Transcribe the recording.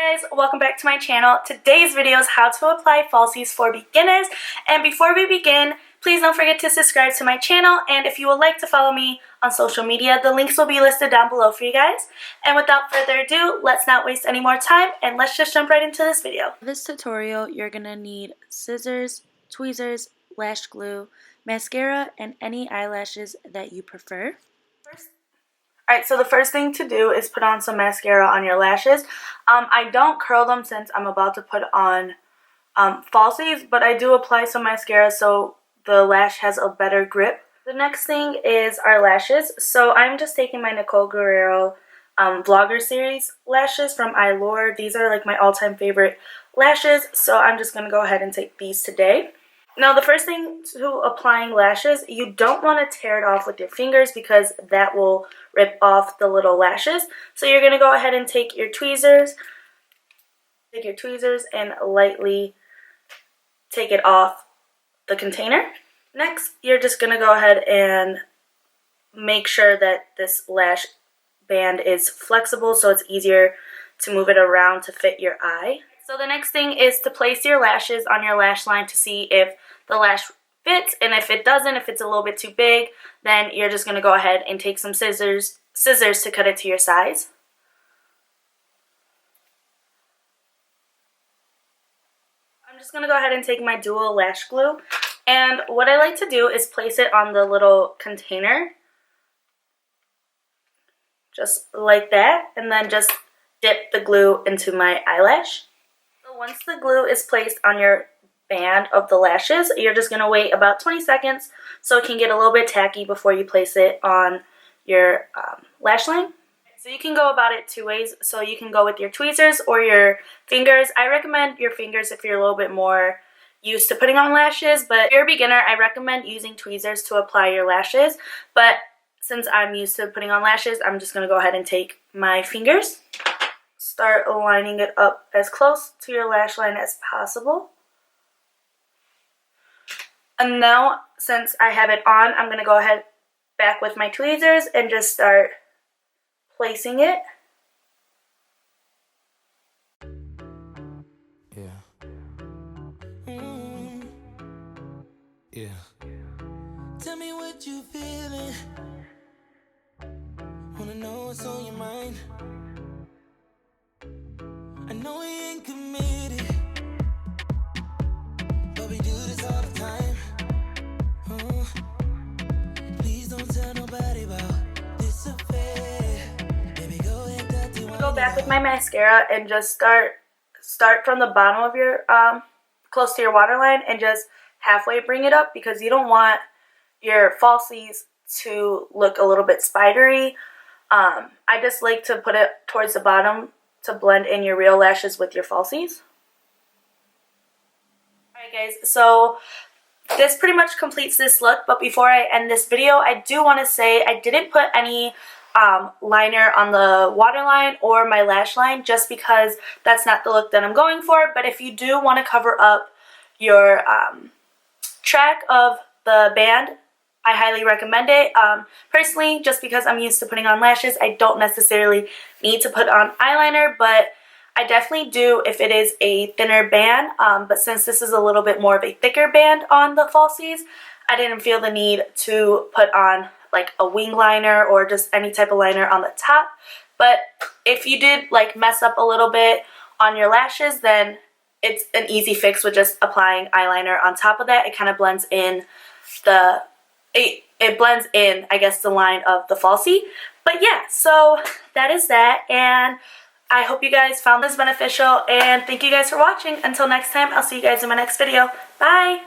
Hi guys, welcome back to my channel. Today's video is how to apply falsies for beginners. And before we begin, please don't forget to subscribe to my channel. And if you would like to follow me on social media, the links will be listed down below for you guys. And without further ado, let's not waste any more time and let's just jump right into this video. For this tutorial, you're going to need scissors, tweezers, lash glue, mascara, and any eyelashes that you prefer. Alright, so the first thing to do is put on some mascara on your lashes. I don't curl them since I'm about to put on falsies, but I do apply some mascara so the lash has a better grip. The next thing is our lashes. So I'm just taking my Nicole Guerrero Vlogger Series lashes from Eylure. These are like my all-time favorite lashes, so I'm just going to go ahead and take these today. Now, the first thing to applying lashes, you don't want to tear it off with your fingers because that will rip off the little lashes. So you're going to go ahead and take your tweezers and lightly take it off the container. Next, you're just going to go ahead and make sure that this lash band is flexible so it's easier to move it around to fit your eye. So the next thing is to place your lashes on your lash line to see if the lash fits, and if it doesn't, if it's a little bit too big, then you're just going to go ahead and take some scissors to cut it to your size. I'm just going to go ahead and take my dual lash glue, and what I like to do is place it on the little container, just like that, and then just dip the glue into my eyelash. So once the glue is placed on your band of the lashes, you're just going to wait about 20 seconds so it can get a little bit tacky before you place it on your lash line. So you can go about it two ways. So you can go with your tweezers or your fingers. I recommend your fingers if you're a little bit more used to putting on lashes, but if you're a beginner, I recommend using tweezers to apply your lashes. But since I'm used to putting on lashes, I'm just going to go ahead and take my fingers. Start lining it up as close to your lash line as possible. And now, since I have it on, I'm going to go ahead back with my tweezers and just start placing it. Yeah. Tell me what you feeling. Wanna know what's on your mind. I know we ain't committed, but we do this all the time. Please don't tell nobody about this affair. Baby, go ahead, go back with my mascara and just start from the bottom of your close to your waterline and just halfway bring it up, because you don't want your falsies to look a little bit spidery. I just like to put it towards the bottom to blend in your real lashes with your falsies. Alright guys, so this pretty much completes this look, but before I end this video, I do want to say I didn't put any liner on the waterline or my lash line just because that's not the look that I'm going for. But if you do want to cover up your track of the band, I highly recommend it. Personally, just because I'm used to putting on lashes, I don't necessarily need to put on eyeliner, but I definitely do if it is a thinner band. But since this is a little bit more of a thicker band on the falsies, I didn't feel the need to put on like a wing liner or just any type of liner on the top. But if you did like mess up a little bit on your lashes, then it's an easy fix with just applying eyeliner on top of that. It kind of blends in it blends in, I guess, the line of the falsie. But yeah, so that is that, and I hope you guys found this beneficial, and thank you guys for watching. Until next time, I'll see you guys in my next video. Bye!